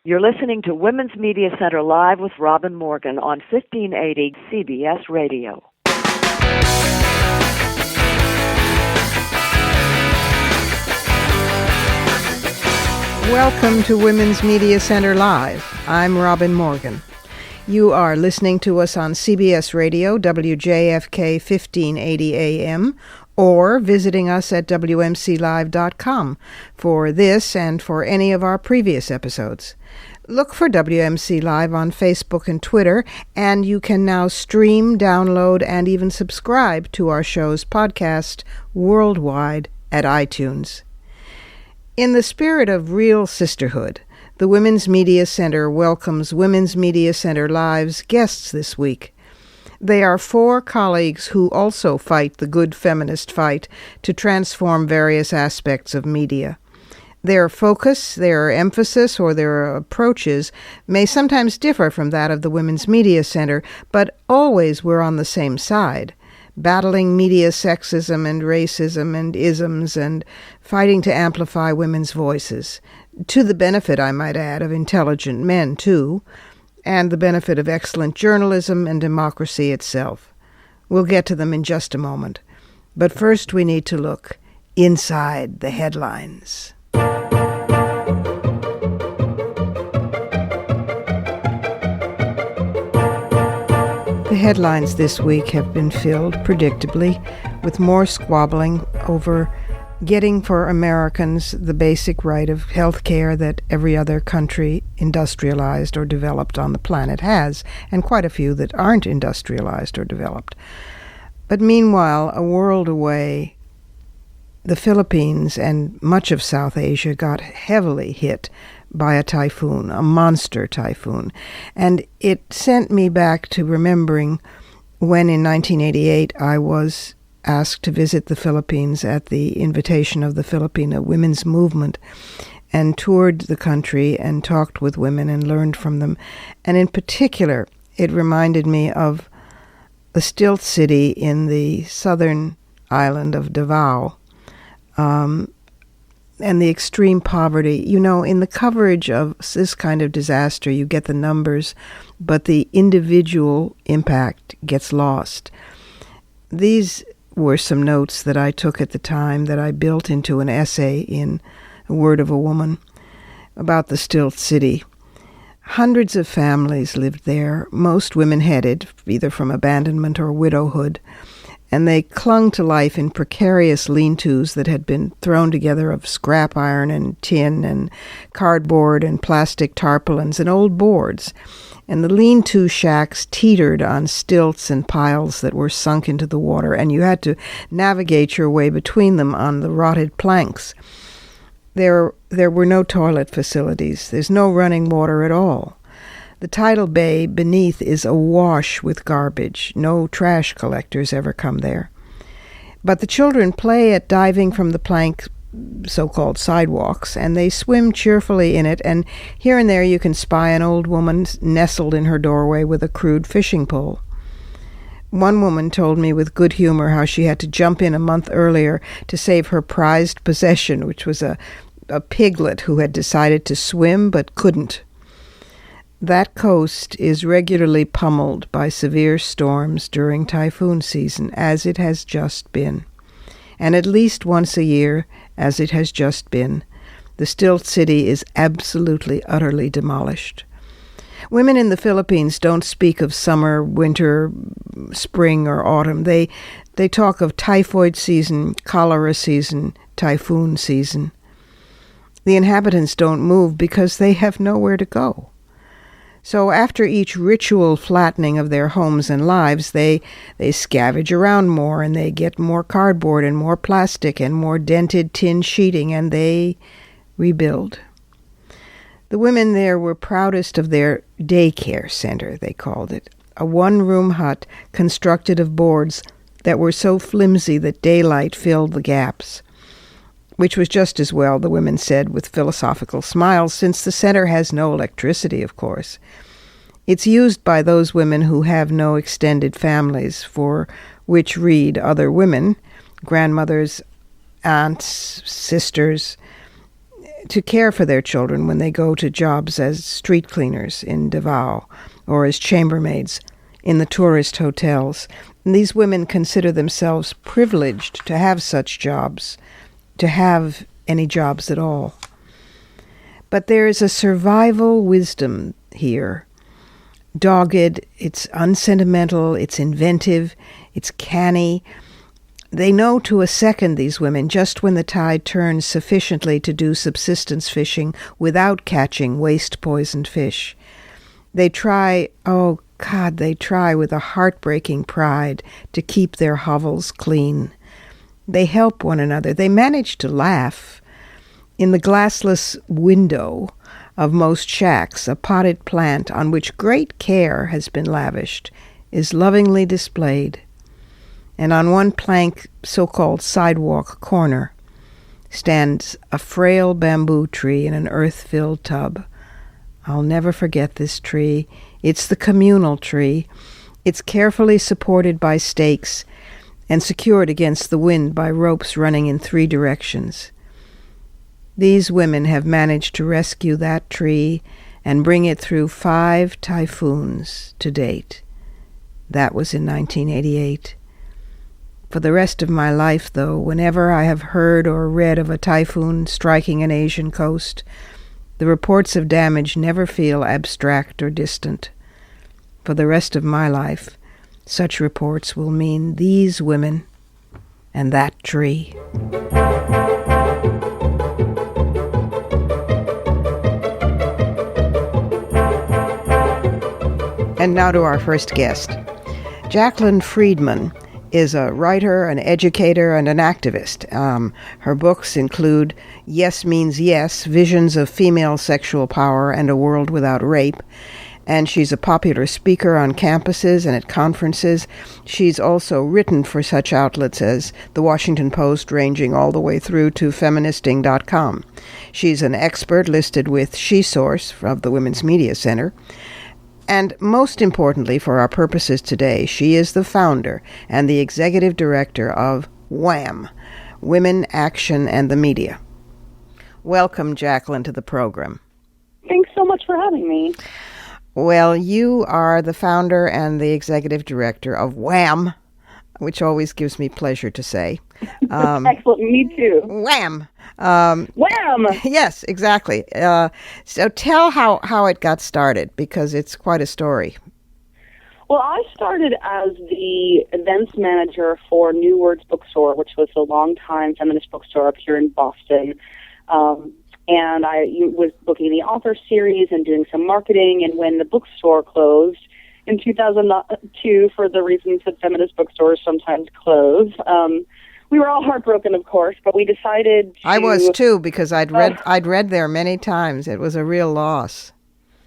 You're listening to Women's Media Center Live with Robin Morgan on 1580 CBS Radio. Welcome to Women's Media Center Live. I'm Robin Morgan. You are listening to us on CBS Radio, WJFK 1580 AM, or visiting us at WMCLive.com for this and for any of our previous episodes. Look for WMC Live on Facebook and Twitter, and you can now stream, download, and even subscribe to our show's podcast worldwide at iTunes. In the spirit of real sisterhood, the Women's Media Center welcomes Women's Media Center Live's guests this week. They are four colleagues who also fight the good feminist fight to transform various aspects of media. Their focus, their emphasis, or their approaches may sometimes differ from that of the Women's Media Center, but always we're on the same side, battling media sexism and racism and isms and fighting to amplify women's voices, to the benefit, I might add, of intelligent men, too, and the benefit of excellent journalism and democracy itself. We'll get to them in just a moment. But first we need to look inside the headlines. The headlines this week have been filled, predictably, with more squabbling over getting for Americans the basic right of health care that every other country industrialized or developed on the planet has, and quite a few that aren't industrialized or developed. But meanwhile, a world away, the Philippines and much of South Asia got heavily hit by a typhoon, a monster typhoon. And it sent me back to remembering when in 1988 I was asked to visit the Philippines at the invitation of the Filipino women's movement and toured the country and talked with women and learned from them. And in particular, it reminded me of the stilt city in the southern island of Davao, and the extreme poverty. You know, in the coverage of this kind of disaster, you get the numbers, but the individual impact gets lost. These were some notes that I took at the time that I built into an essay in A Word of a Woman about the stilt city. Hundreds of families lived there, most women-headed, either from abandonment or widowhood, and they clung to life in precarious lean-tos that had been thrown together of scrap iron and tin and cardboard and plastic tarpaulins and old boards. And the lean-to shacks teetered on stilts and piles that were sunk into the water, and you had to navigate your way between them on the rotted planks. There were no toilet facilities. There's no running water at all. The tidal bay beneath is awash with garbage. No trash collectors ever come there. But the children play at diving from the plank, so-called sidewalks, and they swim cheerfully in it, and here and there you can spy an old woman nestled in her doorway with a crude fishing pole. One woman told me with good humor how she had to jump in a month earlier to save her prized possession, which was a piglet who had decided to swim but couldn't. That coast is regularly pummeled by severe storms during typhoon season, as it has just been. And at least once a year, as it has just been, the stilt city is absolutely, utterly demolished. Women in the Philippines don't speak of summer, winter, spring, or autumn. They talk of typhoid season, cholera season, typhoon season. The inhabitants don't move because they have nowhere to go. So after each ritual flattening of their homes and lives, they scavenge around more, and they get more cardboard and more plastic and more dented tin sheeting, and they rebuild. The women there were proudest of their daycare center, they called it, a one-room hut constructed of boards that were so flimsy that daylight filled the gaps, which was just as well, the women said with philosophical smiles, since the center has no electricity, of course. It's used by those women who have no extended families, for which read other women, grandmothers, aunts, sisters, to care for their children when they go to jobs as street cleaners in Davao or as chambermaids in the tourist hotels. And these women consider themselves privileged to have such jobs, to have any jobs at all. But there is a survival wisdom here. Dogged, it's unsentimental, it's inventive, it's canny. They know to a second, these women, just when the tide turns sufficiently to do subsistence fishing without catching waste-poisoned fish. They try, oh God, they try with a heartbreaking pride to keep their hovels clean. They help one another. They manage to laugh. In the glassless window of most shacks, a potted plant on which great care has been lavished is lovingly displayed. And on one plank, so-called sidewalk corner, stands a frail bamboo tree in an earth-filled tub. I'll never forget this tree. It's the communal tree. It's carefully supported by stakes and secured against the wind by ropes running in 3 directions. These women have managed to rescue that tree and bring it through 5 typhoons to date. That was in 1988. For the rest of my life, though, whenever I have heard or read of a typhoon striking an Asian coast, the reports of damage never feel abstract or distant. For the rest of my life, such reports will mean these women and that tree. And now to our first guest. Jaclyn Fridman is a writer, an educator, and an activist. Her books include Yes Means Yes, Visions of Female Sexual Power and a World Without Rape. And she's a popular speaker on campuses and at conferences. She's also written for such outlets as The Washington Post, ranging all the way through to feministing.com. She's an expert listed with SheSource of the Women's Media Center. And most importantly for our purposes today, she is the founder and the executive director of WAM, Women, Action, and the Media. Welcome, Jaclyn, to the program. Thanks so much for having me. Well, you are the founder and the executive director of WAM, which always gives me pleasure to say. Excellent, me too. WAM. WAM! Yes, exactly. So tell how it got started, because it's quite a story. Well, I started as the events manager for New Words Bookstore, which was a long-time feminist bookstore up here in Boston. And I was booking the author series and doing some marketing. And when the bookstore closed in 2002, for the reasons that feminist bookstores sometimes close, we were all heartbroken, of course, but we decided to... I was too, because I'd read there many times. It was a real loss.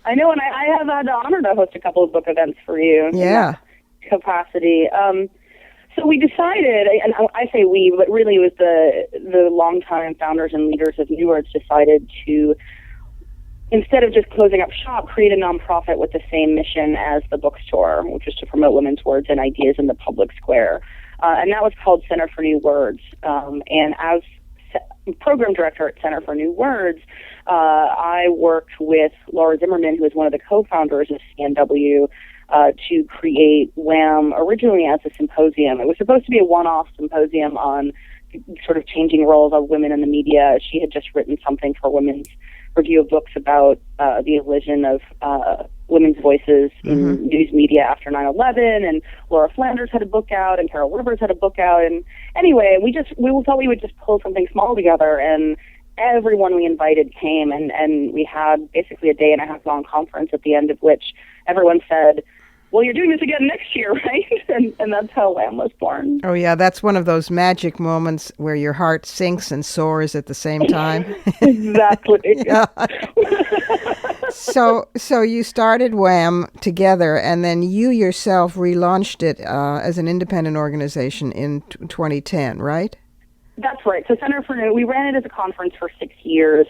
I know, and I have had the honor to host a couple of book events for you. Yeah. In that capacity. So we decided, and I say we, but really it was the longtime founders and leaders of New Words decided to, instead of just closing up shop, create a nonprofit with the same mission as the bookstore, which was to promote women's words and ideas in the public square. And that was called Center for New Words. And as program director at Center for New Words, I worked with Laura Zimmerman, who is one of the co-founders of CNW, to create WAM originally as a symposium. It was supposed to be a one-off symposium on sort of changing roles of women in the media. She had just written something for Women's Review of Books about the elision of women's voices in news media after 9/11, and Laura Flanders had a book out, and Carol Rivers had a book out, and anyway, we thought we would just pull something small together, and everyone we invited came, and we had basically a 1.5 day long conference at the end of which everyone said, well, you're doing this again next year, right? And that's how WAM was born. Oh, yeah, that's one of those magic moments where your heart sinks and soars at the same time. Exactly. So you started WAM together, and then you yourself relaunched it as an independent organization in 2010, right? That's right. So Center for New, we ran it as a conference for 6 years.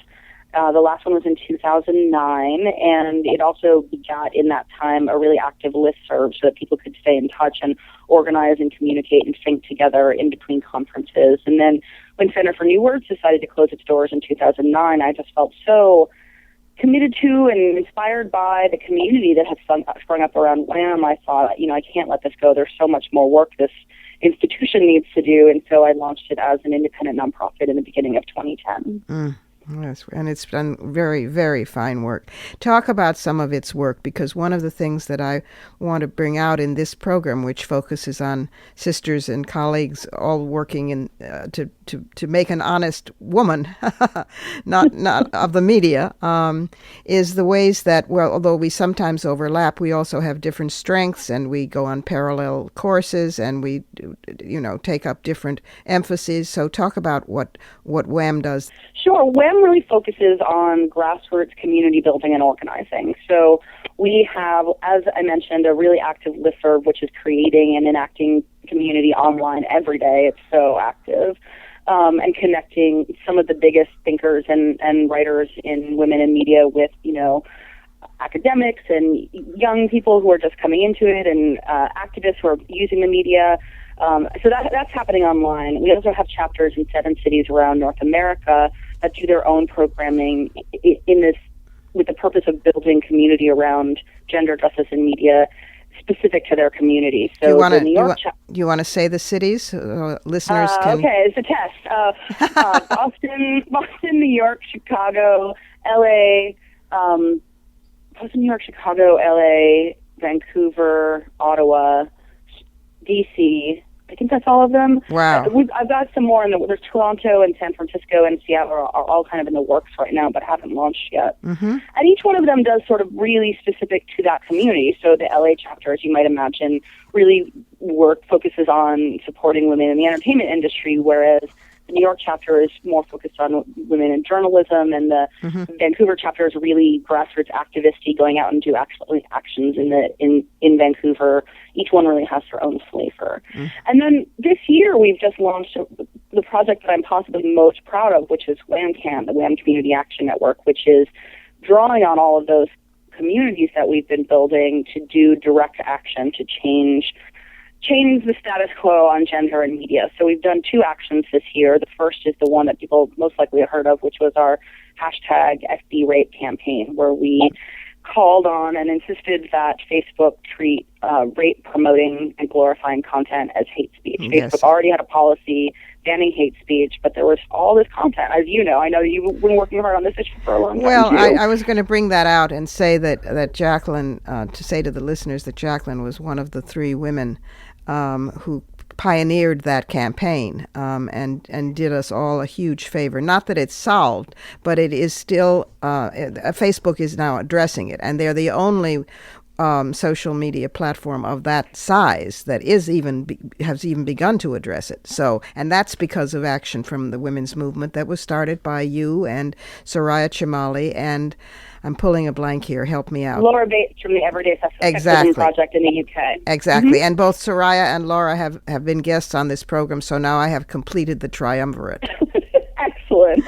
The last one was in 2009, and it also begot in that time a really active listserv so that people could stay in touch and organize and communicate and think together in between conferences. And then when Center for New Words decided to close its doors in 2009, I just felt so committed to and inspired by the community that had sprung up around WHAM. I thought, I can't let this go. There's so much more work this institution needs to do, and so I launched it as an independent nonprofit in the beginning of 2010. Yes, and it's done very, very fine work. Talk about some of its work, because one of the things that I want to bring out in this program, which focuses on sisters and colleagues all working in to make an honest woman, not of the media, is the ways that, well, although we sometimes overlap, we also have different strengths, and we go on parallel courses, and we, take up different emphases. So talk about what WHAM does. Sure. WHAM really focuses on grassroots community building and organizing. So we have, as I mentioned, a really active listserv, which is creating and enacting community online every day. It's so active. And connecting some of the biggest thinkers and writers in women in media with, academics and young people who are just coming into it, and activists who are using the media. So that's happening online. We also have chapters in 7 cities around North America that do their own programming in this, with the purpose of building community around gender justice in media specific to their community. So you want to say the cities? Listeners can... Okay, it's a test. Boston, New York, Chicago, LA, Boston, New York, Chicago, LA, Vancouver, Ottawa, DC. I think that's all of them. Wow. I've got some more there's Toronto and San Francisco and Seattle are all kind of in the works right now, but haven't launched yet. Mm-hmm. And each one of them does sort of really specific to that community. So the LA chapter, as you might imagine, really focuses on supporting women in the entertainment industry, whereas the New York chapter is more focused on women in journalism, and the Vancouver chapter is really grassroots activisty, going out and do actions in Vancouver. Each one really has their own flavor. And then this year we've just launched the project that I'm possibly most proud of, which is WHAMCAN, the WHAM Community Action Network, which is drawing on all of those communities that we've been building to do direct action to change the status quo on gender and media. So we've done 2 actions this year. The first is the one that people most likely have heard of, which was our #FBRape campaign, where we called on and insisted that Facebook treat rape promoting and glorifying content as hate speech. Yes. Facebook already had a policy banning hate speech, but there was all this content, as you know. I know you've been working hard on this issue for a long time, Well, too. I was going to bring that out and say that Jaclyn, to say to the listeners that Jaclyn was one of the 3 women who pioneered that campaign and did us all a huge favor. Not that it's solved, but it is still, Facebook is now addressing it, and they're the only social media platform of that size that has even begun to address it. So, and that's because of action from the women's movement that was started by you and Soraya Chemaly, and I'm pulling a blank here. Help me out. Laura Bates from the Everyday Sexism Project in the UK. Exactly. And both Soraya and Laura have been guests on this program, so now I have completed the triumvirate. Excellent.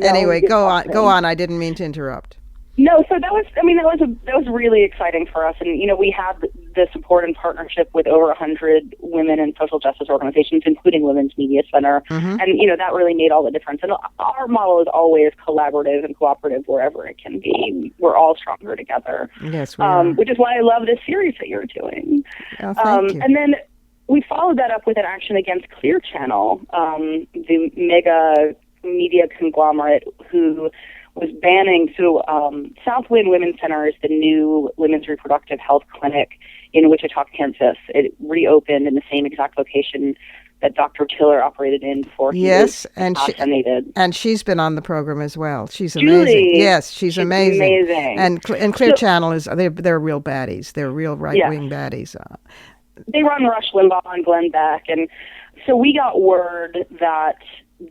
Anyway, go on. I didn't mean to interrupt. No, so that was really exciting for us, and we had the support and partnership with over 100 women and social justice organizations, including Women's Media Center, and that really made all the difference. And our model is always collaborative and cooperative wherever it can be. We're all stronger together. Yes, we are. Which is why I love this series that you're doing. Oh, thank you. And then we followed that up with an action against Clear Channel, the mega media conglomerate who was banning. So Southwind Women's Center is the new women's reproductive health clinic in Wichita, Kansas. It reopened in the same exact location that Dr. Tiller operated in before he was assassinated. And she's been on the program as well. She's amazing. Julie, yes, she's amazing. And Clear Channel they're real baddies. They're real right-wing baddies. They run Rush Limbaugh and Glenn Beck, and so we got word that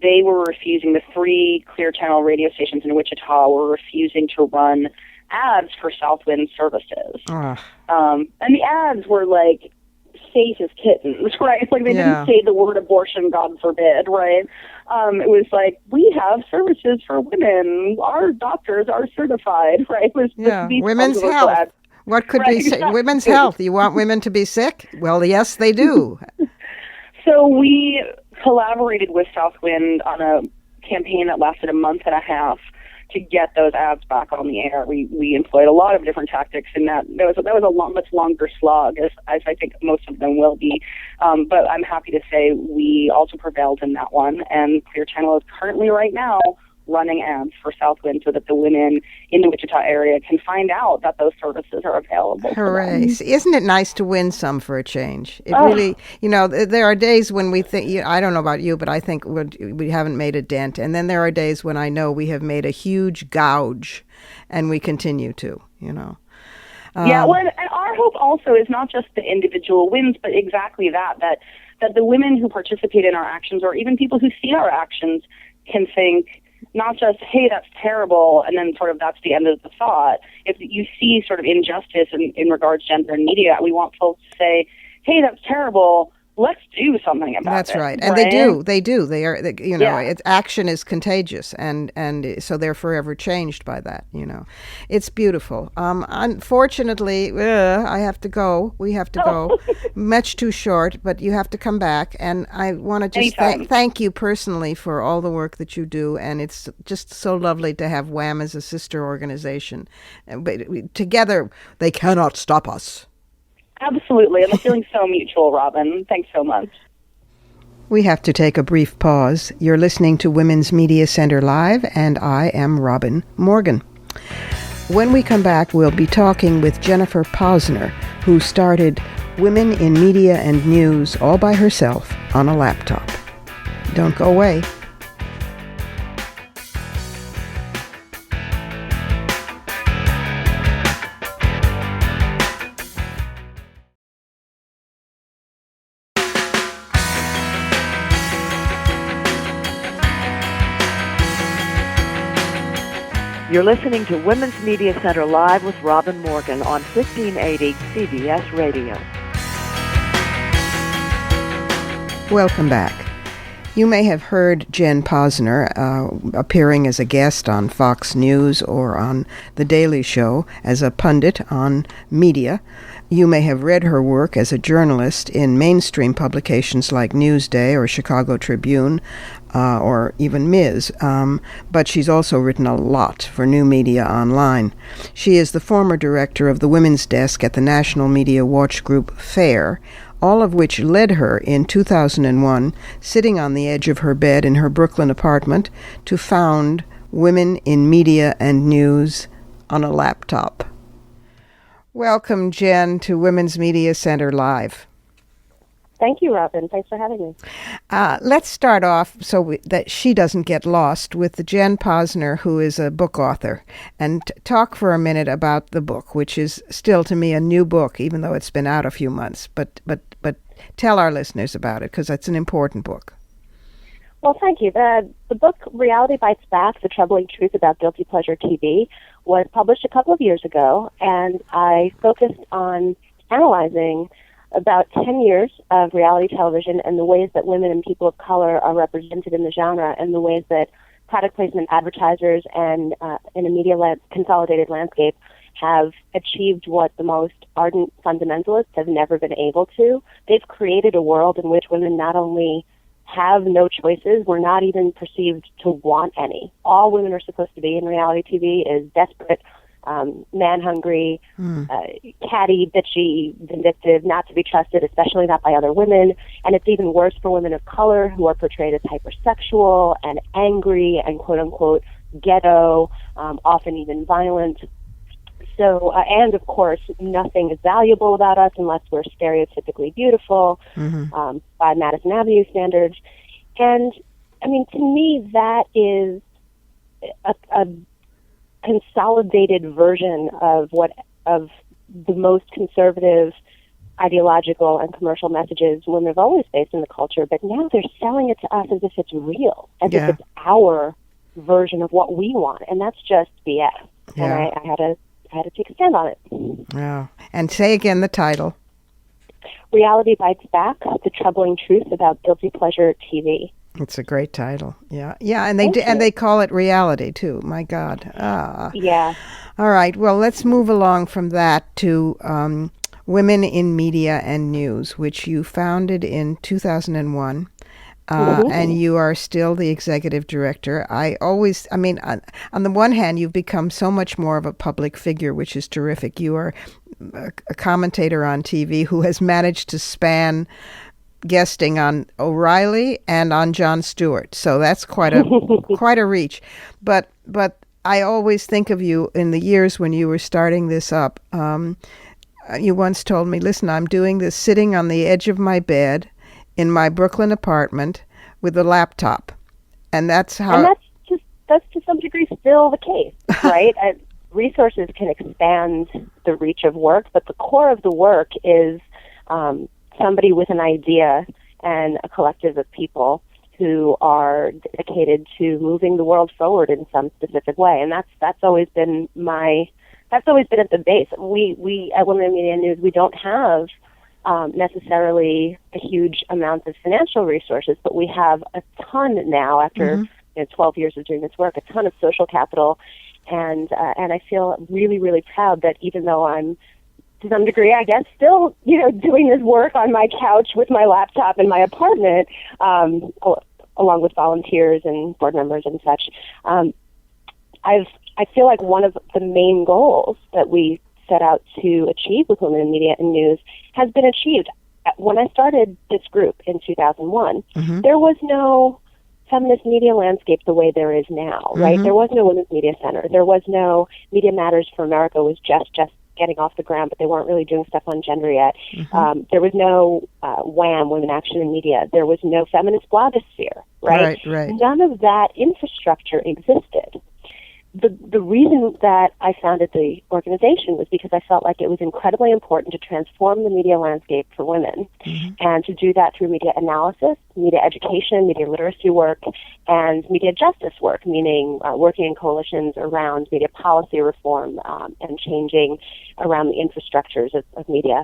they were refusing, the 3 Clear Channel radio stations in Wichita were refusing to run ads for Southwind services. And the ads were like safe as kittens, right? Like they Yeah. didn't say the word abortion, God forbid, right? It was like, we have services for women. Our doctors are certified, right? It was Yeah. these Women's controversial health. ads. What could Right, be exactly. women's health? You want women to be sick? Well, yes, they do. So we collaborated with Southwind on a campaign that lasted a month and a half to get those ads back on the air. We employed a lot of different tactics, and that was a much longer slog, as I think most of them will be. But I'm happy to say we also prevailed in that one, and Clear Channel is currently right now running ads for Southwind so that the women in the Wichita area can find out that those services are available. Hooray. Isn't it nice to win some for a change? It Oh. really, there are days when we think, I don't know about you, but I think we haven't made a dent. And then there are days when I know we have made a huge gouge, and we continue to, Yeah, well, and our hope also is not just the individual wins, but exactly that the women who participate in our actions, or even people who see our actions, can think, not just, hey, that's terrible, and then sort of that's the end of the thought. If you see sort of injustice in regards to gender and media, we want folks to say, hey, that's terrible, let's do something about it. That's right. And they do. They are, action is contagious, and so they're forever changed by that, It's beautiful. Unfortunately, I have to go. We have to go. Much too short, but you have to come back. And I want to just thank you personally for all the work that you do, and it's just so lovely to have WHAM as a sister organization. But together, they cannot stop us. Absolutely. And the feeling's so mutual, Robin. Thanks so much. We have to take a brief pause. You're listening to Women's Media Center Live, and I am Robin Morgan. When we come back, we'll be talking with Jennifer Pozner, who started Women in Media and News all by herself on a laptop. Don't go away. You're listening to Women's Media Center Live with Robin Morgan on 1580 CBS Radio. Welcome back. You may have heard Jenn Pozner appearing as a guest on Fox News or on The Daily Show as a pundit on media. You may have read her work as a journalist in mainstream publications like Newsday or Chicago Tribune or even Ms., but she's also written a lot for new media online. She is the former director of the women's desk at the national media watch group FAIR, all of which led her in 2001, sitting on the edge of her bed in her Brooklyn apartment, to found Women in Media and News on a laptop. Welcome, Jenn, to Women's Media Center Live. Thank you, Robin. Thanks for having me. Let's start off so that she doesn't get lost with the Jenn Pozner, who is a book author, and talk for a minute about the book, which is still to me a new book, even though it's been out a few months. But tell our listeners about it, because it's an important book. Well, thank you. The book Reality Bites Back: The Troubling Truth About Guilty Pleasure TV was published a couple of years ago, and I focused on analyzing about 10 years of reality television and the ways that women and people of color are represented in the genre, and the ways that product placement advertisers and in a media consolidated landscape have achieved what the most ardent fundamentalists have never been able to. They've created a world in which women not only have no choices, we're not even perceived to want any. All women are supposed to be in reality TV is desperate, man-hungry, catty, bitchy, vindictive, not to be trusted, especially not by other women. And it's even worse for women of color, who are portrayed as hypersexual and angry and quote-unquote ghetto, often even violent. So, and of course, nothing is valuable about us unless we're stereotypically beautiful by Madison Avenue standards. And, I mean, to me, that is a consolidated version of the most conservative ideological and commercial messages women have always faced in the culture, but now they're selling it to us as if it's real, as if it's our version of what we want, and that's just BS. Yeah. And I had to take a stand on it. Yeah. And say again the title. Reality Bites Back, The Troubling Truth About Guilty Pleasure TV. It's a great title. Yeah, and they call it reality too. My God. Yeah. All right. Well, let's move along from that to Women in Media and News, which you founded in 2001. And you are still the executive director. On the one hand, you've become so much more of a public figure, which is terrific. You are a commentator on TV who has managed to span guesting on O'Reilly and on Jon Stewart. So that's quite a reach. But I always think of you in the years when you were starting this up. You once told me, listen, I'm doing this sitting on the edge of my bed in my Brooklyn apartment with a laptop. And that's how... And that's to some degree still the case, right? Resources can expand the reach of work, but the core of the work is somebody with an idea and a collective of people who are dedicated to moving the world forward in some specific way. And that's always been at the base. We at Women in Media and News, we don't have necessarily a huge amount of financial resources, but we have a ton now after 12 years of doing this work, a ton of social capital, and I feel really, really proud that even though I'm to some degree, I guess, still doing this work on my couch with my laptop in my apartment, along with volunteers and board members and such, I feel like one of the main goals that we set out to achieve with Women in Media and News has been achieved. When I started this group in 2001, there was no feminist media landscape the way there is now, right? There was no Women's Media Center. There was no Media Matters for America was just getting off the ground, but they weren't really doing stuff on gender yet. There was no WAM, Women Action in Media. There was no feminist blogosphere, right? Right. None of that infrastructure existed. The reason that I founded the organization was because I felt like it was incredibly important to transform the media landscape for women, and to do that through media analysis, media education, media literacy work, and media justice work, meaning working in coalitions around media policy reform and changing around the infrastructures of media.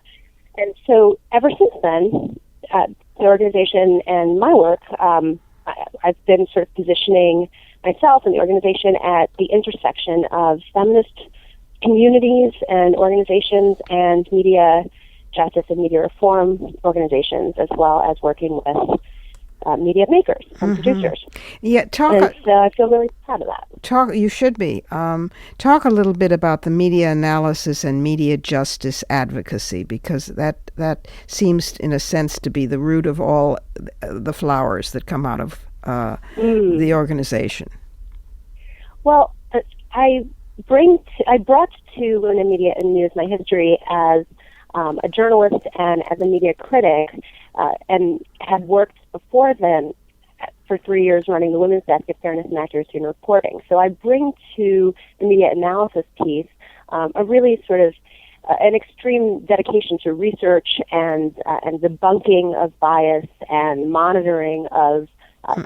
And so ever since then, the organization and my work, I've been sort of positioning myself and the organization at the intersection of feminist communities and organizations and media justice and media reform organizations, as well as working with media makers and producers. Yeah, I feel really proud of that. You should be. Talk a little bit about the media analysis and media justice advocacy, because that seems, in a sense, to be the root of all the flowers that come out of the organization. Well, I brought to Women in Media and News my history as a journalist and as a media critic, and had worked before then for 3 years running the Women's Desk of Fairness and Accuracy in Reporting. So I bring to the media analysis piece a really sort of an extreme dedication to research and debunking of bias and monitoring of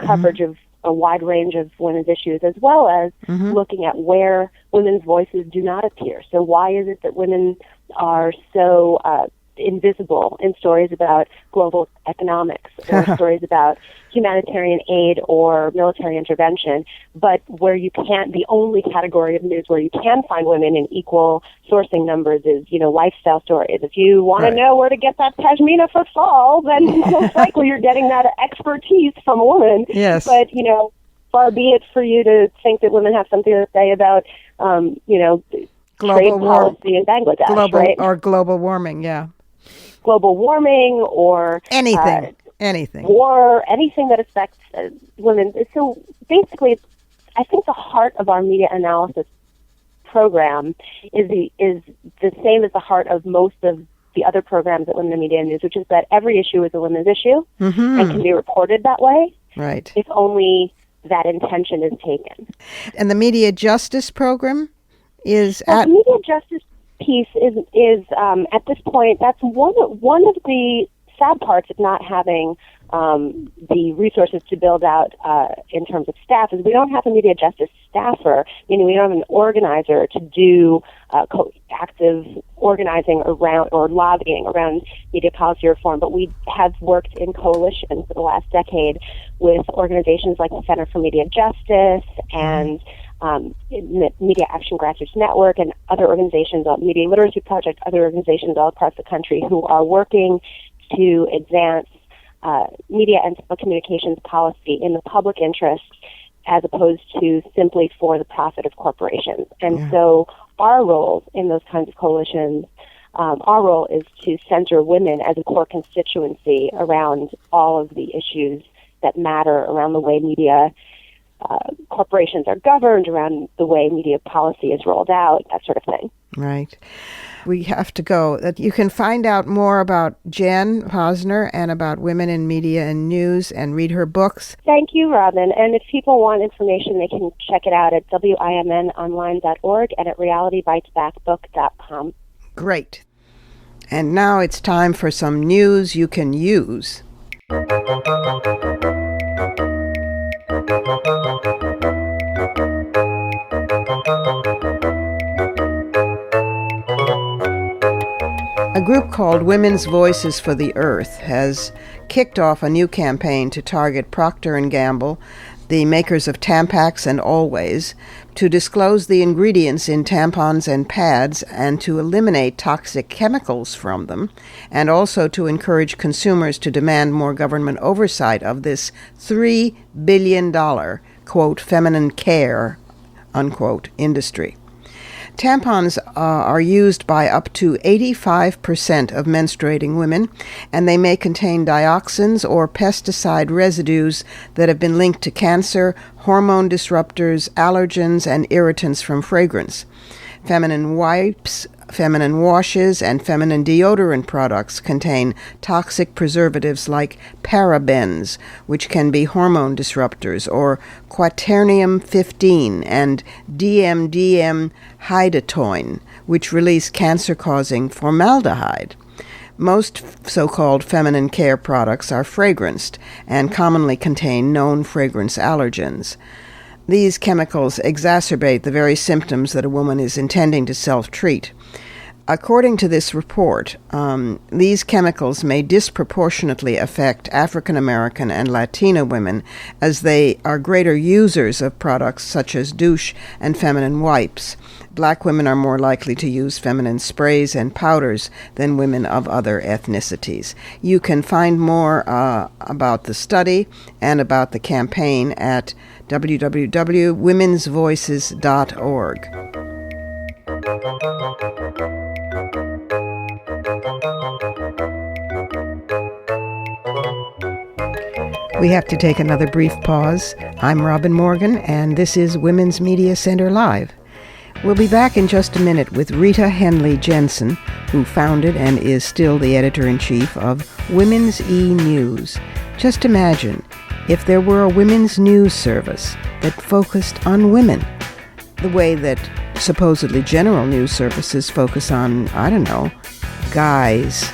coverage of a wide range of women's issues, as well as looking at where women's voices do not appear. So why is it that women are so invisible in stories about global economics or stories about humanitarian aid or military intervention, but where you can't, the only category of news where you can find women in equal sourcing numbers is, lifestyle stories. If you want to know where to get that pashmina for fall, then most likely you're getting that expertise from a woman. Yes. But, far be it for you to think that women have something to say about, trade policy in Bangladesh, right? Or global warming, yeah. Global warming or anything, war, anything that affects women. So basically, I think the heart of our media analysis program is the same as the heart of most of the other programs at Women in Media and News, which is that every issue is a women's issue and can be reported that way. Right. If only that intention is taken. And the media justice program is the media justice piece is at this point, that's one of the sad parts of not having the resources to build out in terms of staff is we don't have a media justice staffer, meaning we don't have an organizer to do active organizing around or lobbying around media policy reform, but we have worked in coalition for the last decade with organizations like the Center for Media Justice and Media Action Grassroots Network and other organizations, Media Literacy Project, other organizations all across the country who are working to advance media and telecommunications policy in the public interest as opposed to simply for the profit of corporations. And so our roles in those kinds of coalitions, our role is to center women as a core constituency around all of the issues that matter around the way media corporations are governed, around the way media policy is rolled out, that sort of thing. Right. We have to go. You can find out more about Jenn Pozner and about women in media and news and read her books. Thank you, Robin. And if people want information, they can check it out at WIMNonline.org and at realitybitesbackbook.com. Great. And now it's time for some news you can use. A group called Women's Voices for the Earth has kicked off a new campaign to target Procter & Gamble, the makers of Tampax and Always, to disclose the ingredients in tampons and pads and to eliminate toxic chemicals from them, and also to encourage consumers to demand more government oversight of this $3 billion, quote, feminine care, unquote, industry. Tampons are used by up to 85% of menstruating women, and they may contain dioxins or pesticide residues that have been linked to cancer, hormone disruptors, allergens, and irritants from fragrance. Feminine wipes, feminine washes, and feminine deodorant products contain toxic preservatives like parabens, which can be hormone disruptors, or quaternium-15 and DMDM-hydatoin, which release cancer-causing formaldehyde. Most so-called feminine care products are fragranced and commonly contain known fragrance allergens. These chemicals exacerbate the very symptoms that a woman is intending to self-treat. According to this report, these chemicals may disproportionately affect African American and Latina women as they are greater users of products such as douche and feminine wipes. Black women are more likely to use feminine sprays and powders than women of other ethnicities. You can find more about the study and about the campaign at www.womensvoices.org. We have to take another brief pause. I'm Robin Morgan, and this is Women's Media Center Live. We'll be back in just a minute with Rita Henley Jensen, who founded and is still the editor-in-chief of Women's E-News. Just imagine if there were a women's news service that focused on women, the way that supposedly general news services focus on, I don't know, guys.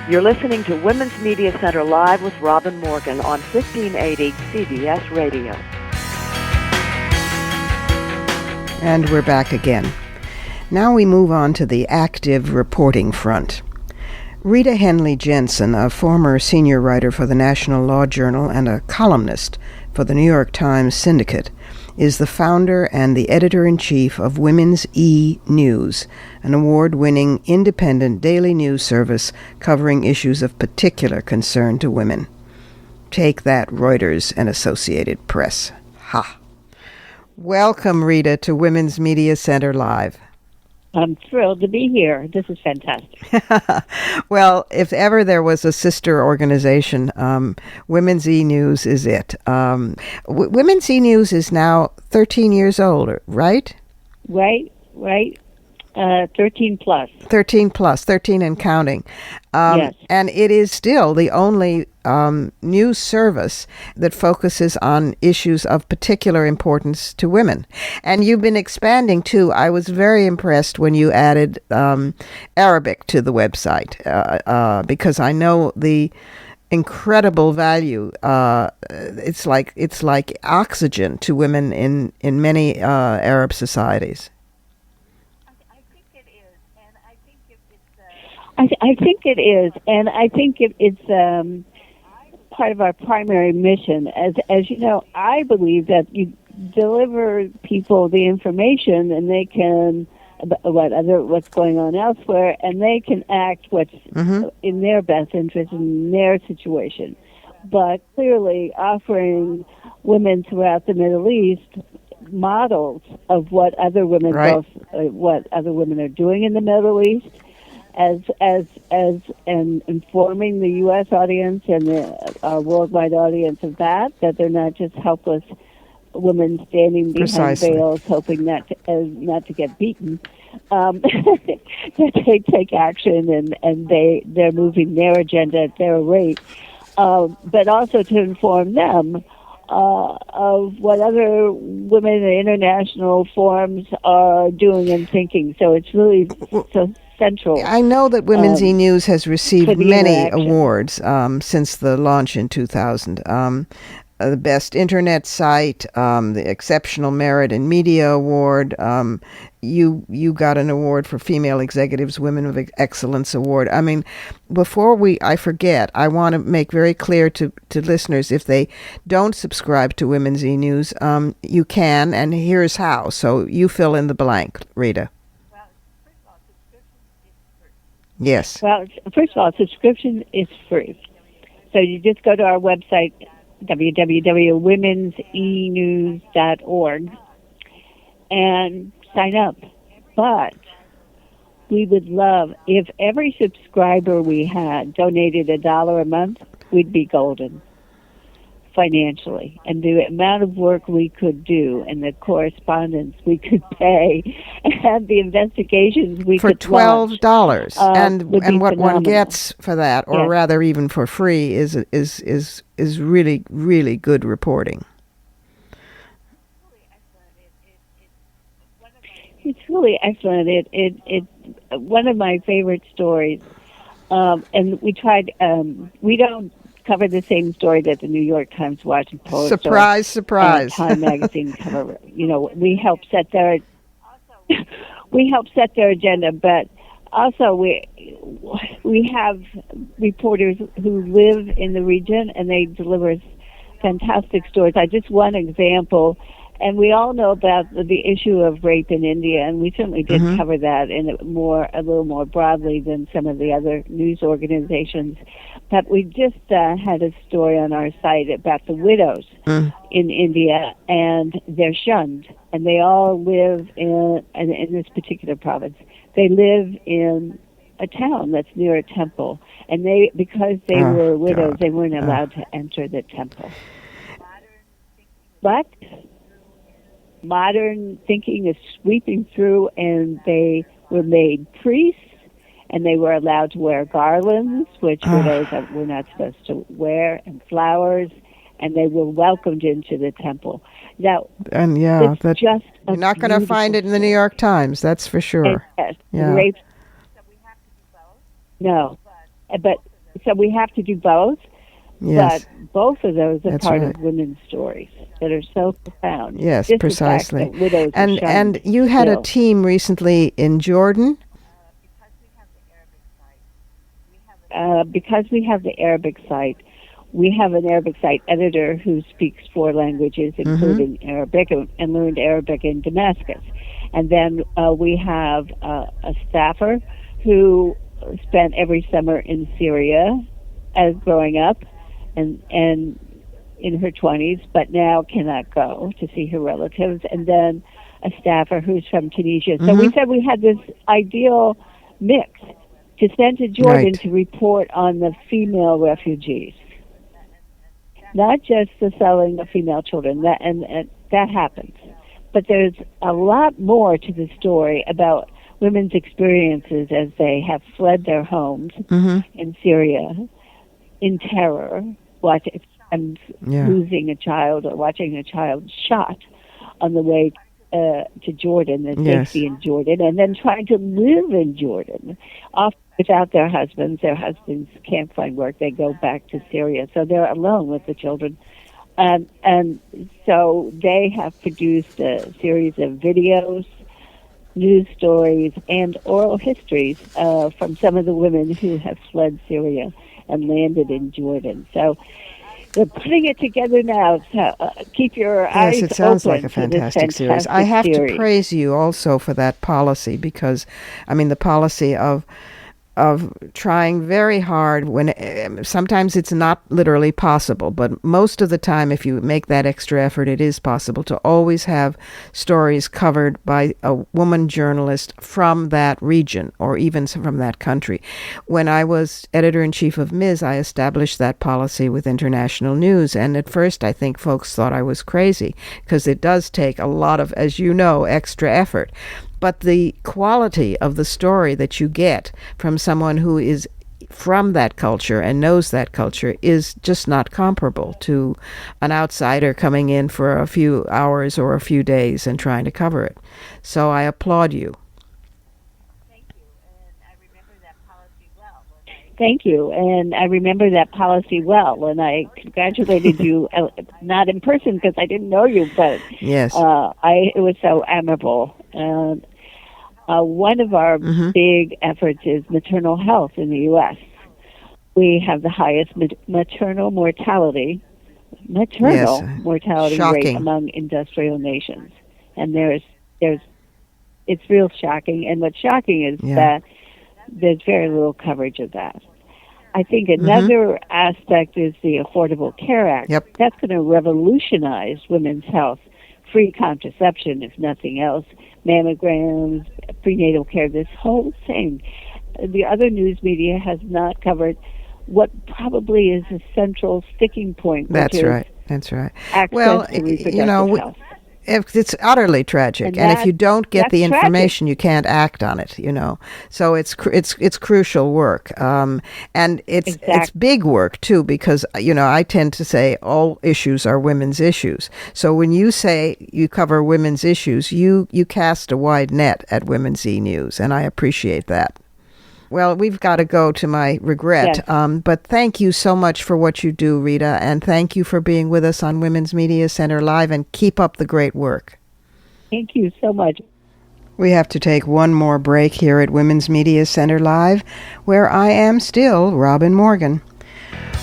You're listening to Women's Media Center Live with Robin Morgan on 1580 CBS Radio. And we're back again. Now we move on to the active reporting front. Rita Henley Jensen, a former senior writer for the National Law Journal and a columnist for the New York Times Syndicate, is the founder and the editor-in-chief of Women's E-News, an award-winning independent daily news service covering issues of particular concern to women. Take that, Reuters and Associated Press. Ha! Welcome, Rita, to Women's Media Center Live. I'm thrilled to be here. This is fantastic. Well, if ever there was a sister organization, Women's E-News is it. Women's E-News is now 13 years old, right? Right. 13 plus. 13 plus, 13 and counting. Yes. And it is still the only news service that focuses on issues of particular importance to women. And you've been expanding, too. I was very impressed when you added Arabic to the website, because I know the incredible value. It's like oxygen to women in many Arab societies. I think it is, and I think it's part of our primary mission. As you know, I believe that you deliver people the information, and they can what's going on elsewhere, and they can act what's in their best interest in their situation. But clearly, offering women throughout the Middle East models of what other women what other women are doing in the Middle East. And informing the U.S. audience and the worldwide audience of that they're not just helpless women standing behind Precisely. veils hoping not to get beaten. That they take action and they're moving their agenda at their rate, but also to inform them of what other women in international forums are doing and thinking. So it's really so central. I know that Women's E-News has received many awards since the launch in 2000. The Best Internet Site, the Exceptional Merit in Media Award. You got an award for Female Executives Women of Excellence Award. I mean, before I forget, I want to make very clear to listeners, if they don't subscribe to Women's E-News, you can, and here's how. So you fill in the blank, Rita. Yes. Well, first of all, subscription is free. So you just go to our website, www.womensenews.org, and sign up. But we would love, if every subscriber we had donated $1 a month, we'd be golden financially. And the amount of work we could do and the correspondence we could pay and the investigations we could $12 launch, and what phenomenal. one gets for that, or Yes. rather even for free, is really, really good reporting. It's really excellent. It one of my favorite stories, and we tried. We don't cover the same story that the New York Times, Washington Post, Surprise! and Time Magazine cover. You know, we help set their agenda, but also we have reporters who live in the region and they deliver fantastic stories. Just one example. And we all know about the issue of rape in India, and we certainly did cover that a little more broadly than some of the other news organizations. But we just had a story on our site about the widows in India, and they're shunned, and they all live in this particular province. They live in a town that's near a temple, and because they were widows, they weren't allowed to enter the temple. But modern thinking is sweeping through, and they were made priests, and they were allowed to wear garlands, which widows were not supposed to wear, and flowers, and they were welcomed into the temple. Now, and you're not going to find it in the New York Times, that's for sure. Rape. No, but so we have to do both. Yes. But both of those are That's part right. of women's stories that are so profound. Yes, Just precisely. The fact that widows are And shunned you had still. a team recently in Jordan. Because we have the Arabic site, we have an Arabic site editor who speaks 4 languages, including Arabic, and learned Arabic in Damascus. And then we have a staffer who spent every summer in Syria as growing up, and in her 20s, but now cannot go to see her relatives. And then a staffer who's from Tunisia. So we said we had this ideal mix to send to Jordan to report on the female refugees, not just the selling of female children. That happens, but there's a lot more to the story about women's experiences as they have fled their homes in Syria in terror, and losing a child or watching a child shot on the way to Jordan, the safety in Jordan, and then trying to live in Jordan, often without their husbands. Their husbands can't find work. They go back to Syria, so they're alone with the children. And so they have produced a series of videos, news stories, and oral histories from some of the women who have fled Syria and landed in Jordan. So they're putting it together now, so keep your eyes open. Yes, it sounds like a fantastic series. I have to praise you also for that policy, because, I mean, the policy of trying very hard when sometimes it's not literally possible, but most of the time, if you make that extra effort, it is possible to always have stories covered by a woman journalist from that region or even from that country. When I was editor-in-chief of Ms., I established that policy with international news, and at first I think folks thought I was crazy, because it does take a lot of, as you know, extra effort. But the quality of the story that you get from someone who is from that culture and knows that culture is just not comparable to an outsider coming in for a few hours or a few days and trying to cover it. So I applaud you. Thank you, and I remember that policy well. Thank you, and I remember that policy well, and I congratulated you, not in person because I didn't know you, but yes, it was so admirable. One of our big efforts is maternal health in the U.S. We have the highest maternal mortality rate among industrial nations, and it's real shocking. And what's shocking is that there's very little coverage of that. I think another aspect is the Affordable Care Act. Yep. That's going to revolutionize women's health. Free contraception, if nothing else, mammograms, prenatal care, this whole thing. The other news media has not covered what probably is a central sticking point. That's right. Access to reproductive health. It's utterly tragic, and if you don't get the information, you can't act on it. So it's crucial work, and it's big work too, because I tend to say all issues are women's issues. So when you say you cover women's issues, you cast a wide net at Women's E-News, and I appreciate that. Well, we've got to go, to my regret, but thank you so much for what you do, Rita, and thank you for being with us on Women's Media Center Live, and keep up the great work. Thank you so much. We have to take one more break here at Women's Media Center Live, where I am still Robin Morgan.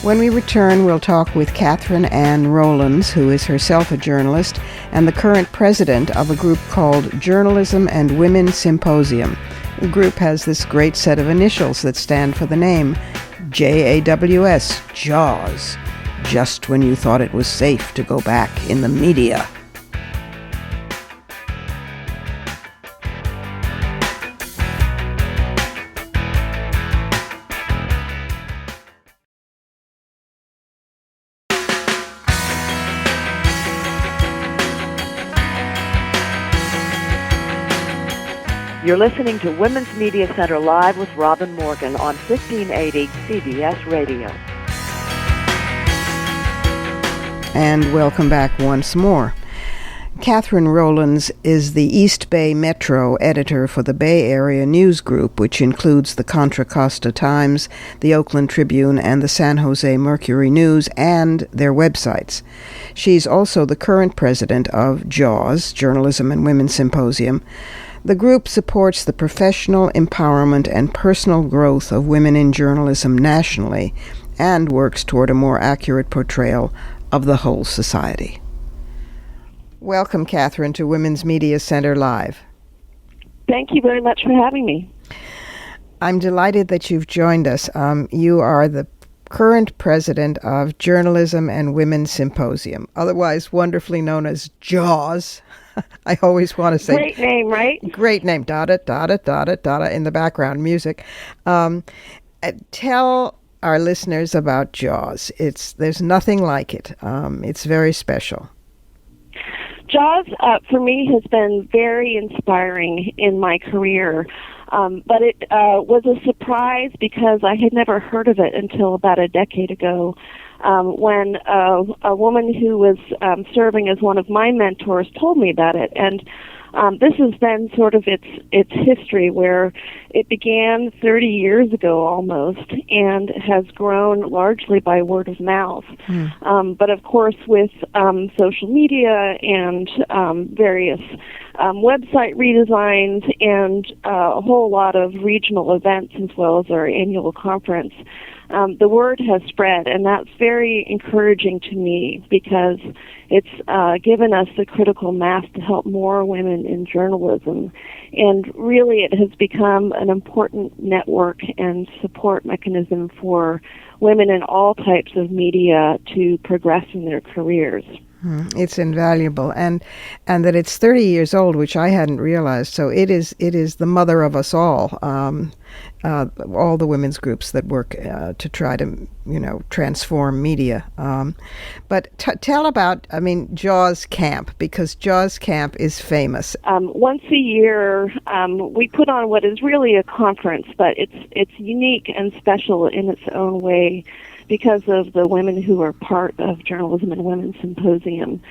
When we return, we'll talk with Katherine Rowlands, who is herself a journalist and the current president of a group called Journalism and Women Symposium. The group has this great set of initials that stand for the name JAWS, JAWS, just when you thought it was safe to go back in the media. You're listening to Women's Media Center Live with Robin Morgan on 1580 CBS Radio. And welcome back once more. Katherine Rowlands is the East Bay Metro editor for the Bay Area News Group, which includes the Contra Costa Times, the Oakland Tribune, and the San Jose Mercury News, and their websites. She's also the current president of JAWS, Journalism and Women Symposium. The group supports the professional empowerment and personal growth of women in journalism nationally and works toward a more accurate portrayal of the whole society. Welcome, Katherine, to Women's Media Center Live. Thank you very much for having me. I'm delighted that you've joined us. You are the current president of Journalism and Women Symposium, otherwise wonderfully known as JAWS. I always want to say... Great name, right? Great name. Dada, dada, dada, dada in the background music. Tell our listeners about JAWS. There's nothing like it. It's very special. JAWS, for me, has been very inspiring in my career, but it was a surprise because I had never heard of it until about a decade ago, when a woman who was serving as one of my mentors told me about it. And this has been sort of its history, where it began 30 years ago almost, and has grown largely by word of mouth. But of course, with social media and various website redesigns and a whole lot of regional events, as well as our annual conference, the word has spread, and that's very encouraging to me, because it's given us the critical mass to help more women in journalism. And really, it has become an important network and support mechanism for women in all types of media to progress in their careers. It's invaluable, and that it's 30 years old, which I hadn't realized. So it is the mother of us all the women's groups that work to try to transform media. But tell about, JAWS Camp, because JAWS Camp is famous. Once a year, we put on what is really a conference, but it's unique and special in its own way, because of the women who are part of Journalism and Women Symposium.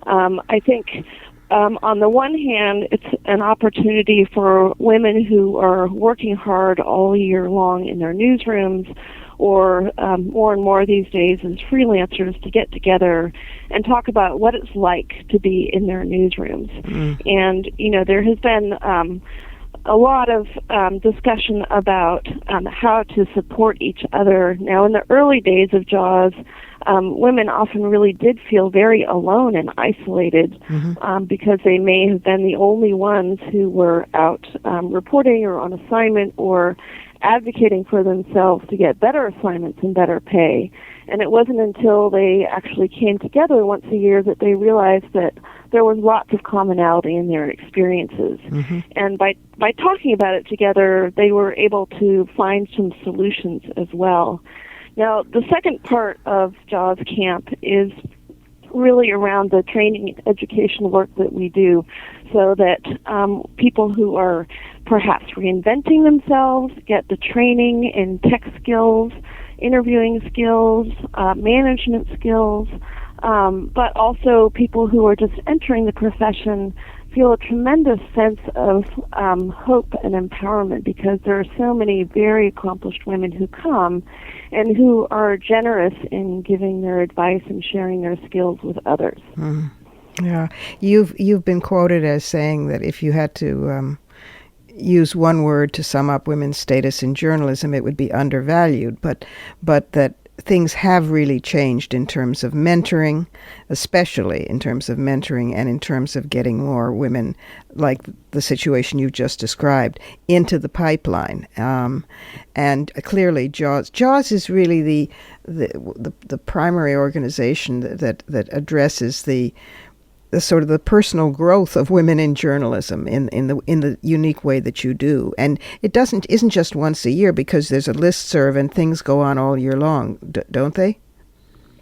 I think on the one hand, it's an opportunity for women who are working hard all year long in their newsrooms, or more and more these days as freelancers, to get together and talk about what it's like to be in their newsrooms. And, there has been a lot of discussion about how to support each other. Now, in the early days of JAWS, women often really did feel very alone and isolated, because they may have been the only ones who were out reporting or on assignment or advocating for themselves to get better assignments and better pay. And it wasn't until they actually came together once a year that they realized that there was lots of commonality in their experiences. And by talking about it together, they were able to find some solutions as well. Now, the second part of JAWS Camp is really around the training and education work that we do, so that people who are perhaps reinventing themselves get the training in tech skills, interviewing skills, management skills, but also people who are just entering the profession feel a tremendous sense of hope and empowerment, because there are so many very accomplished women who come and who are generous in giving their advice and sharing their skills with others. Yeah, you've been quoted as saying that if you had to use one word to sum up women's status in journalism, it would be undervalued, but that things have really changed in terms of mentoring, especially in terms of mentoring and in terms of getting more women, like the situation you just described, into the pipeline. And clearly, JAWS is really the primary organization that addresses the sort of the personal growth of women in journalism in the unique way that you do. And it isn't just once a year, because there's a listserv and things go on all year long, don't they?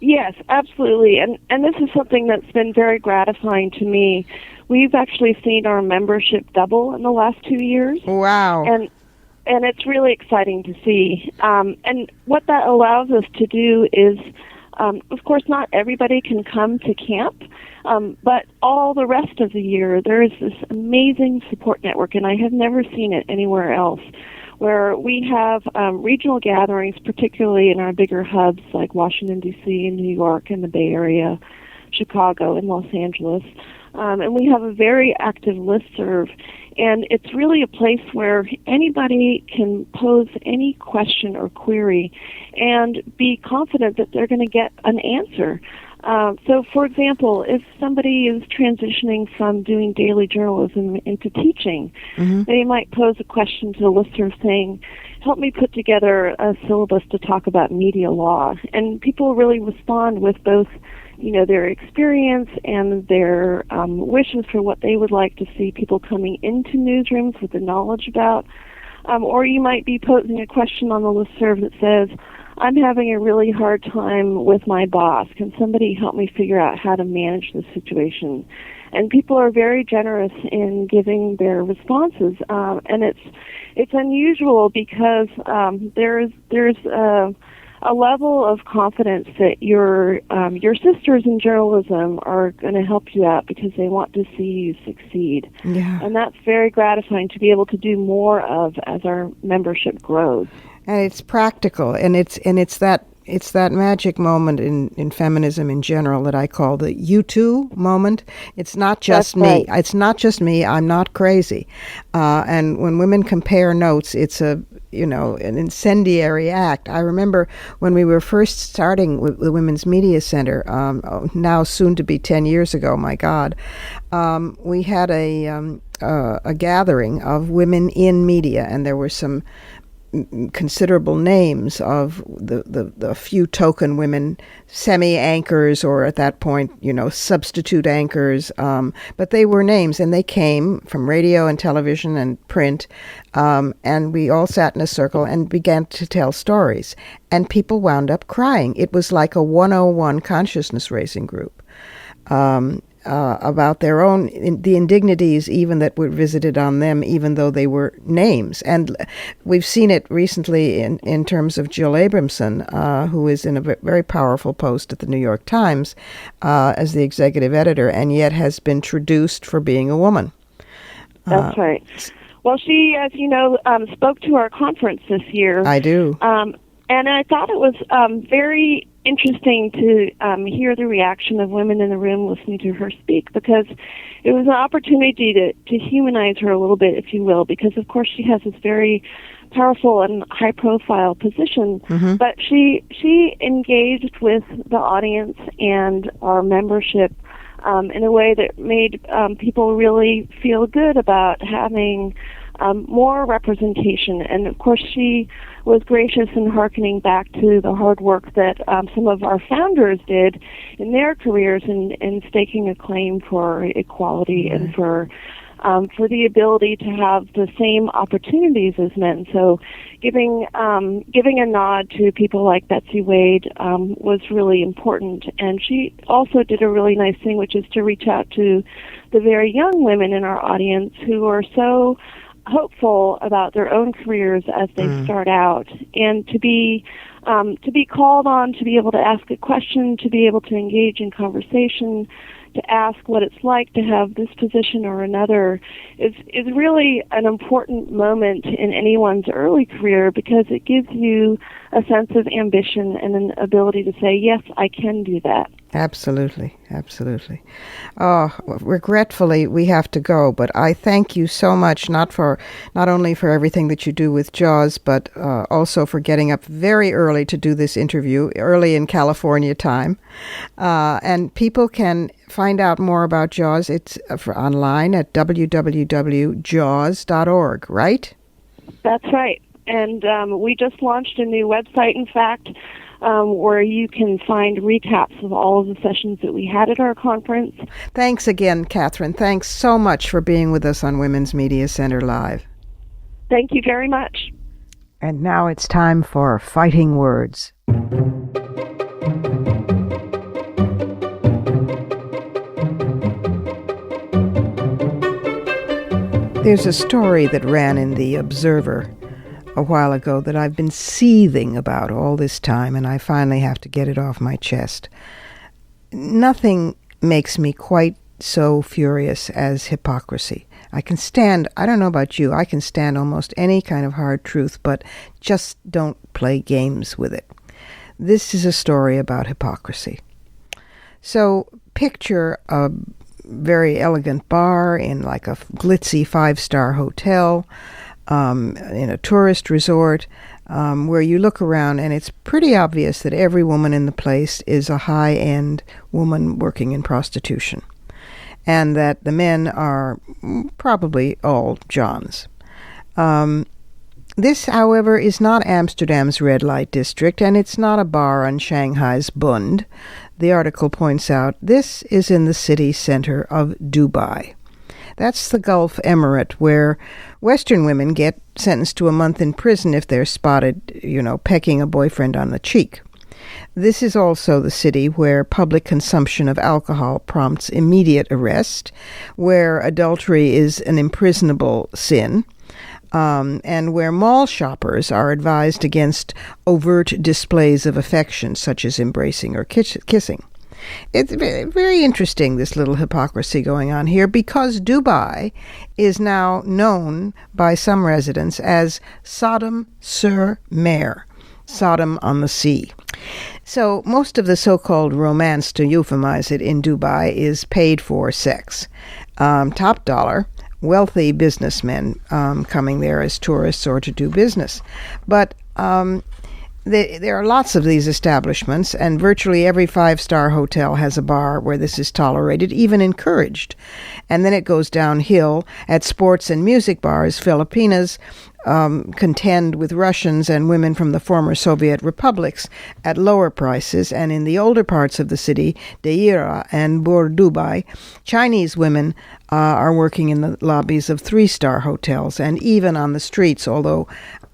Yes, absolutely. And this is something that's been very gratifying to me. We've actually seen our membership double in the last 2 years. Wow. And it's really exciting to see. And what that allows us to do is, of course, not everybody can come to camp, but all the rest of the year there is this amazing support network, and I have never seen it anywhere else, where we have regional gatherings, particularly in our bigger hubs like Washington, D.C., and New York, and the Bay Area, Chicago, and Los Angeles. And we have a very active listserv, and it's really a place where anybody can pose any question or query and be confident that they're going to get an answer. So, for example, if somebody is transitioning from doing daily journalism into teaching, they might pose a question to the listserv saying, help me put together a syllabus to talk about media law. And people really respond with both their experience and their wishes for what they would like to see people coming into newsrooms with the knowledge about. Or you might be posing a question on the listserv that says, I'm having a really hard time with my boss. Can somebody help me figure out how to manage this situation? and people are very generous in giving their responses, and it's unusual because there's a level of confidence that your sisters in journalism are going to help you out because they want to see you succeed. Yeah. And that's very gratifying to be able to do more of as our membership grows. And it's practical, and it's that magic moment in feminism in general that I call the "you too" moment. It's not just me. Right. It's not just me. I'm not crazy. And when women compare notes, it's an incendiary act. I remember when we were first starting with the Women's Media Center, now soon to be 10 years ago, my God, we had a gathering of women in media, and there were some considerable names of the few token women, semi-anchors, or at that point, substitute anchors. But they were names, and they came from radio and television and print. And we all sat in a circle and began to tell stories. And people wound up crying. It was like a 101 consciousness raising group. About their own, the indignities even that were visited on them, even though they were names. And we've seen it recently in terms of Jill Abramson, who is in a very powerful post at the New York Times as the executive editor, and yet has been traduced for being a woman. That's right. Well, she, as you know, spoke to our conference this year. I do. And I thought it was very interesting to hear the reaction of women in the room listening to her speak, because it was an opportunity to humanize her a little bit, if you will, because, of course, she has this very powerful and high-profile position. Mm-hmm. But she engaged with the audience and our membership in a way that made people really feel good about having more representation. And, of course, she was gracious in hearkening back to the hard work that some of our founders did in their careers in staking a claim for equality mm-hmm. and for the ability to have the same opportunities as men. So giving a nod to people like Betsy Wade was really important. And she also did a really nice thing, which is to reach out to the very young women in our audience who are so hopeful about their own careers as they start out, and to be called on to be able to ask a question, to be able to engage in conversation, to ask what it's like to have this position or another is really an important moment in anyone's early career, because it gives you a sense of ambition and an ability to say, yes, I can do that. Absolutely, absolutely. Oh, regretfully, we have to go, but I thank you so much, not only for everything that you do with JAWS, but also for getting up very early to do this interview, early in California time. And people can find out more about JAWS. It's online at www.jaws.org, right? That's right. And we just launched a new website, in fact, where you can find recaps of all of the sessions that we had at our conference. Thanks again, Katherine. Thanks so much for being with us on Women's Media Center Live. Thank you very much. And now it's time for Fighting Words. There's a story that ran in The Observer a while ago that I've been seething about all this time, and I finally have to get it off my chest. Nothing makes me quite so furious as hypocrisy. I don't know about you, I can stand almost any kind of hard truth, but just don't play games with it. This is a story about hypocrisy. So picture a very elegant bar in like a glitzy 5-star hotel, in a tourist resort, where you look around and it's pretty obvious that every woman in the place is a high-end woman working in prostitution, and that the men are probably all Johns. This, however, is not Amsterdam's red light district, and it's not a bar on Shanghai's Bund. The article points out this is in the city center of Dubai. That's the Gulf Emirate where Western women get sentenced to a month in prison if they're spotted, pecking a boyfriend on the cheek. This is also the city where public consumption of alcohol prompts immediate arrest, where adultery is an imprisonable sin, and where mall shoppers are advised against overt displays of affection, such as embracing or kissing. It's very, very interesting, this little hypocrisy going on here, because Dubai is now known by some residents as Sodom sur Mer, Sodom on the sea. So most of the so-called romance, to euphemize it, in Dubai is paid for sex. Top dollar, wealthy businessmen coming there as tourists or to do business. But there are lots of these establishments, and virtually every five-star hotel has a bar where this is tolerated, even encouraged. And then it goes downhill. At sports and music bars, Filipinas contend with Russians and women from the former Soviet republics at lower prices, and in the older parts of the city, Deira and Bur Dubai, Chinese women are working in the lobbies of three-star hotels and even on the streets, although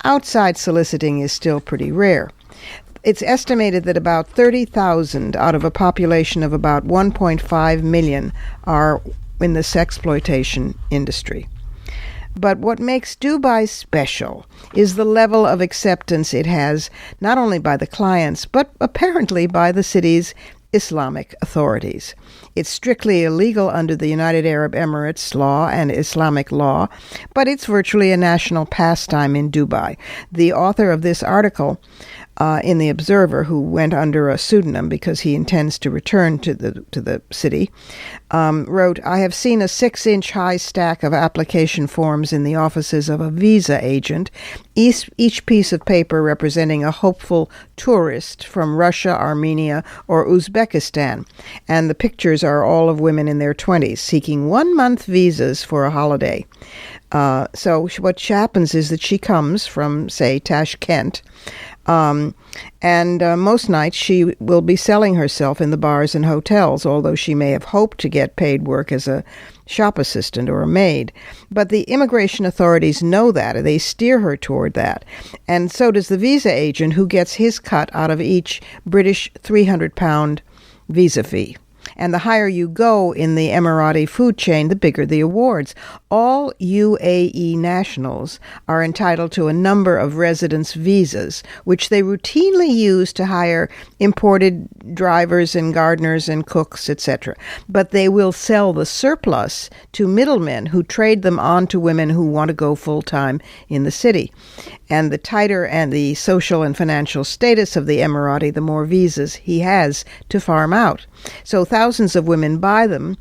outside soliciting is still pretty rare. It's estimated that about 30,000 out of a population of about 1.5 million are in the sexploitation industry. But what makes Dubai special is the level of acceptance it has, not only by the clients, but apparently by the city's Islamic authorities. It's strictly illegal under the United Arab Emirates law and Islamic law, but it's virtually a national pastime in Dubai. The author of this article in The Observer, who went under a pseudonym because he intends to return to the city, wrote, "I have seen a 6-inch high stack of application forms in the offices of a visa agent, each piece of paper representing a hopeful tourist from Russia, Armenia, or Uzbekistan. And the pictures are all of women in their 20s seeking 1-month visas for a holiday." So what happens is that she comes from, say, Tashkent, and most nights she will be selling herself in the bars and hotels, although she may have hoped to get paid work as a shop assistant or a maid. But the immigration authorities know that, they steer her toward that. And so does the visa agent, who gets his cut out of each British £300 visa fee. And the higher you go in the Emirati food chain, the bigger the awards. All UAE nationals are entitled to a number of residence visas, which they routinely use to hire imported drivers and gardeners and cooks, etc. But they will sell the surplus to middlemen who trade them on to women who want to go full-time in the city. And the tighter and the social and financial status of the Emirati, the more visas he has to farm out. So thousands of women buy them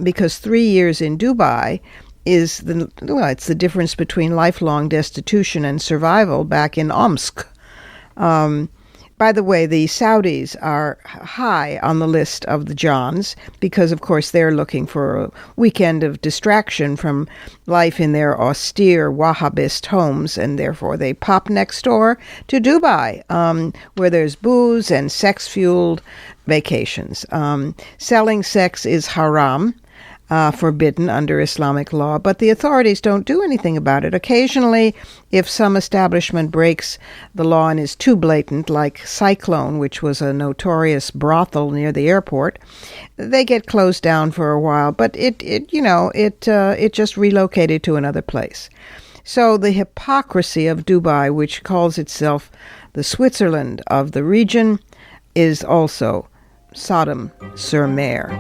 because 3 years in Dubai is it's the difference between lifelong destitution and survival back in Omsk. By the way, the Saudis are high on the list of the Johns because, of course, they're looking for a weekend of distraction from life in their austere Wahhabist homes, and therefore they pop next door to Dubai, where there's booze and sex-fueled vacations. Selling sex is haram, forbidden under Islamic law, but the authorities don't do anything about it. Occasionally, if some establishment breaks the law and is too blatant, like Cyclone, which was a notorious brothel near the airport, they get closed down for a while, but it just relocated to another place. So the hypocrisy of Dubai, which calls itself the Switzerland of the region, is also Sodom sur Mer.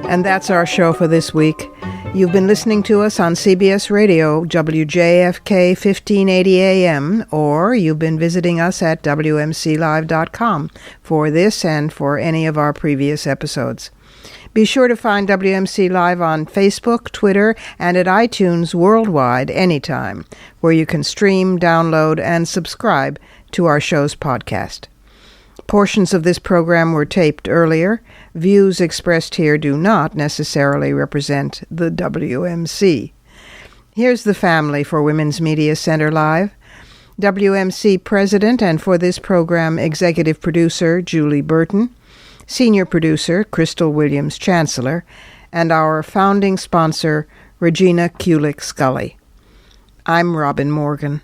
And that's our show for this week. You've been listening to us on CBS Radio, WJFK 1580 AM, or you've been visiting us at WMCLive.com for this and for any of our previous episodes. Be sure to find WMC Live on Facebook, Twitter, and at iTunes worldwide anytime, where you can stream, download, and subscribe to our show's podcast. Portions of this program were taped earlier. Views expressed here do not necessarily represent the WMC. Here's the family for Women's Media Center Live. WMC President and for this program Executive Producer Julie Burton, Senior Producer Crystal Williams Chancellor, and our founding sponsor Regina Kulik Scully. I'm Robin Morgan.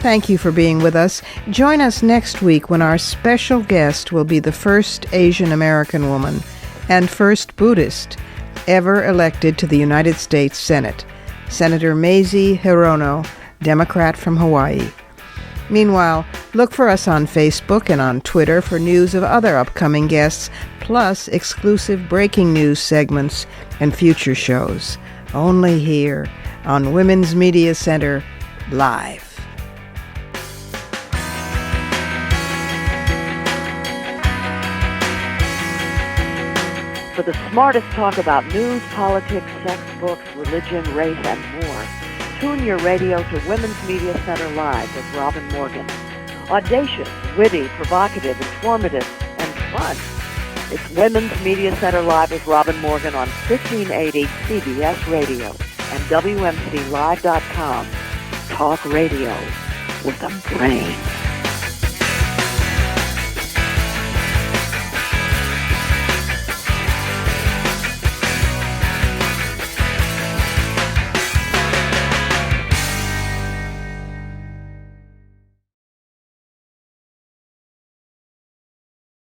Thank you for being with us. Join us next week when our special guest will be the first Asian American woman and first Buddhist ever elected to the United States Senate, Senator Mazie Hirono, Democrat from Hawaii. Meanwhile, look for us on Facebook and on Twitter for news of other upcoming guests, plus exclusive breaking news segments and future shows. Only here on Women's Media Center Live. For the smartest talk about news, politics, sex, books, religion, race, and more, tune your radio to Women's Media Center Live with Robin Morgan. Audacious, witty, provocative, informative, and fun. It's Women's Media Center Live with Robin Morgan on 1580 CBS Radio and WMCLive.com. Talk radio with a brain.